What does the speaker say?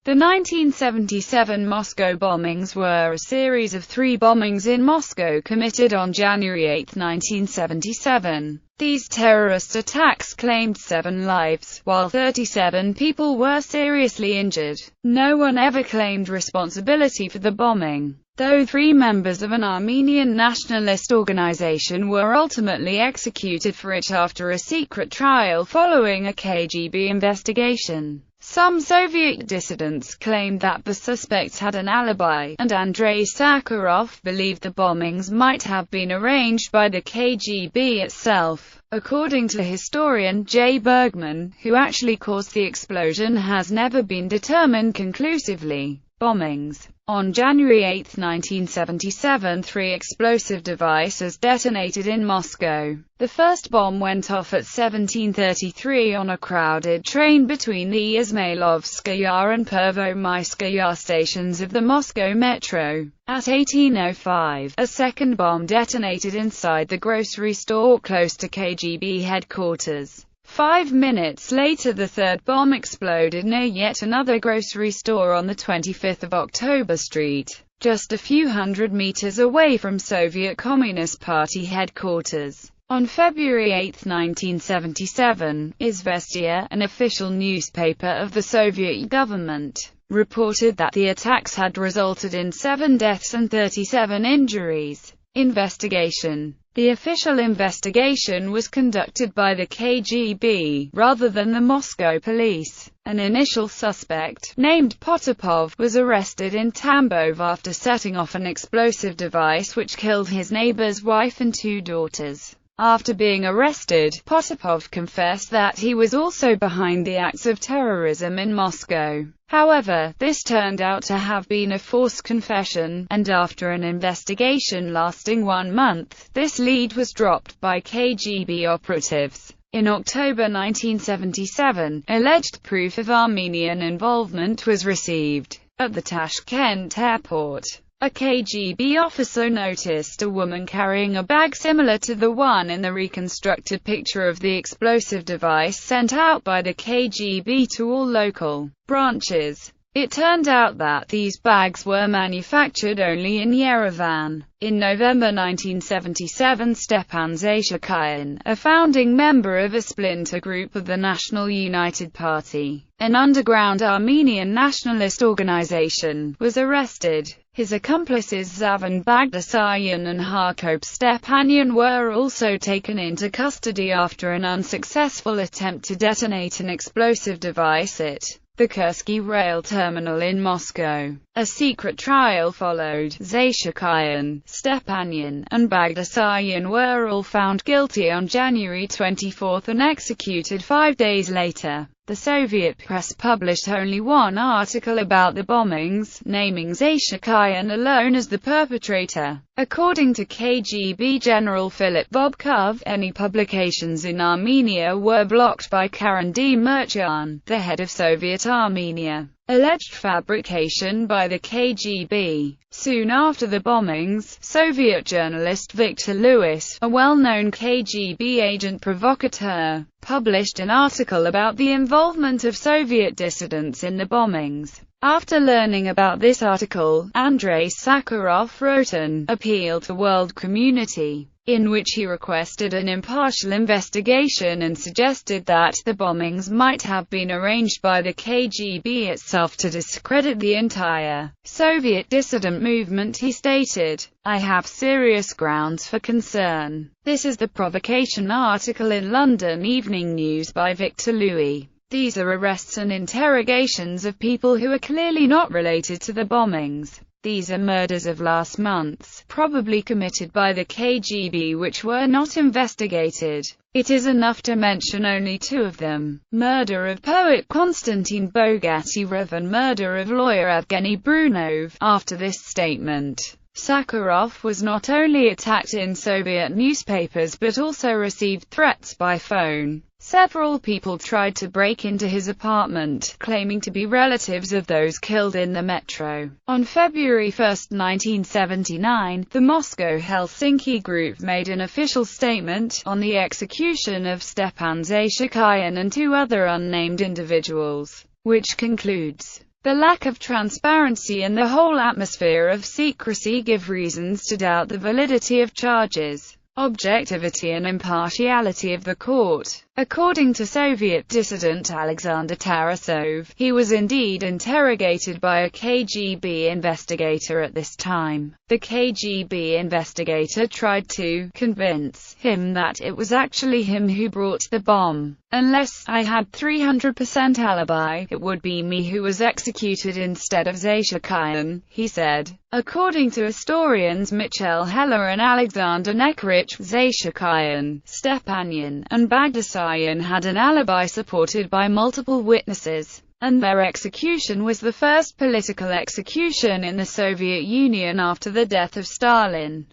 The 1977 Moscow bombings were a series of 3 bombings in Moscow committed on January 8, 1977. These terrorist attacks claimed 7 lives, while 37 people were seriously injured. No one ever claimed responsibility for the bombing, though 3 members of an Armenian nationalist organization were ultimately executed for it after a secret trial following a KGB investigation. Some Soviet dissidents claimed that the suspects had an alibi, and Andrei Sakharov believed the bombings might have been arranged by the KGB itself. According to historian J. Bergman, who actually caused the explosion, has never been determined conclusively. Bombings. On January 8, 1977, 3 explosive devices detonated in Moscow. The first bomb went off at 17:33 on a crowded train between the Izmailovskaya and Pervomaiskaya stations of the Moscow Metro. At 18:05, a second bomb detonated inside the grocery store close to KGB headquarters. 5 minutes later, the third bomb exploded near yet another grocery store on the 25th of October Street, just a few hundred meters away from Soviet Communist Party headquarters. On February 8, 1977, Izvestia, an official newspaper of the Soviet government, reported that the attacks had resulted in 7 deaths and 37 injuries. Investigation. The official investigation was conducted by the KGB, rather than the Moscow police. An initial suspect, named Potapov, was arrested in Tambov after setting off an explosive device which killed his neighbor's wife and 2 daughters. After being arrested, Potapov confessed that he was also behind the acts of terrorism in Moscow. However, this turned out to have been a forced confession, and after an investigation lasting 1 month, this lead was dropped by KGB operatives. In October 1977, alleged proof of Armenian involvement was received. At the Tashkent airport, a KGB officer noticed a woman carrying a bag similar to the one in the reconstructed picture of the explosive device sent out by the KGB to all local branches. It turned out that these bags were manufactured only in Yerevan. In November 1977, Stepan Zaishakayan, a founding member of a splinter group of the National United Party, an underground Armenian nationalist organization, was arrested. His accomplices Zavan Bagdasaryan and Harkop Stepanyan were also taken into custody after an unsuccessful attempt to detonate an explosive device at the Kursky rail terminal in Moscow. A secret trial followed. Zaishakayan, Stepanyan, and Bagdasaryan were all found guilty on January 24 and executed 5 days later. The Soviet press published only 1 article about the bombings, naming Zaishakayan alone as the perpetrator. According to KGB General Philip Bobkov, any publications in Armenia were blocked by Karen Demirchyan, the head of Soviet Armenia. Alleged fabrication by the KGB. Soon after the bombings, Soviet journalist Victor Lewis, a well-known KGB agent provocateur, published an article about the involvement of Soviet dissidents in the bombings. After learning about this article, Andrei Sakharov wrote an appeal to world community, in which he requested an impartial investigation and suggested that the bombings might have been arranged by the KGB itself to discredit the entire Soviet dissident movement. He stated, "I have serious grounds for concern." This is the provocation article in London Evening News by Victor Louis. These are arrests and interrogations of people who are clearly not related to the bombings. These are murders of last months, probably committed by the KGB, which were not investigated. It is enough to mention only 2 of them: murder of poet Konstantin Bogatyrev and murder of lawyer Evgeny Brunov. After this statement, Sakharov was not only attacked in Soviet newspapers but also received threats by phone. Several people tried to break into his apartment, claiming to be relatives of those killed in the metro. On February 1, 1979, the Moscow-Helsinki group made an official statement on the execution of Stepan Zaishakayan and 2 other unnamed individuals, which concludes, The lack of transparency and the whole atmosphere of secrecy give reasons to doubt the validity of charges, objectivity and impartiality of the court. According to Soviet dissident Alexander Tarasov, he was indeed interrogated by a KGB investigator at this time. The KGB investigator tried to convince him that it was actually him who brought the bomb. "Unless I had 300% alibi, it would be me who was executed instead of Zaishakian," he said. According to historians Michel Heller and Alexander Nekrich, Zaishakian, Stepanyan, and Bagdasaryan had an alibi supported by multiple witnesses, and their execution was the first political execution in the Soviet Union after the death of Stalin.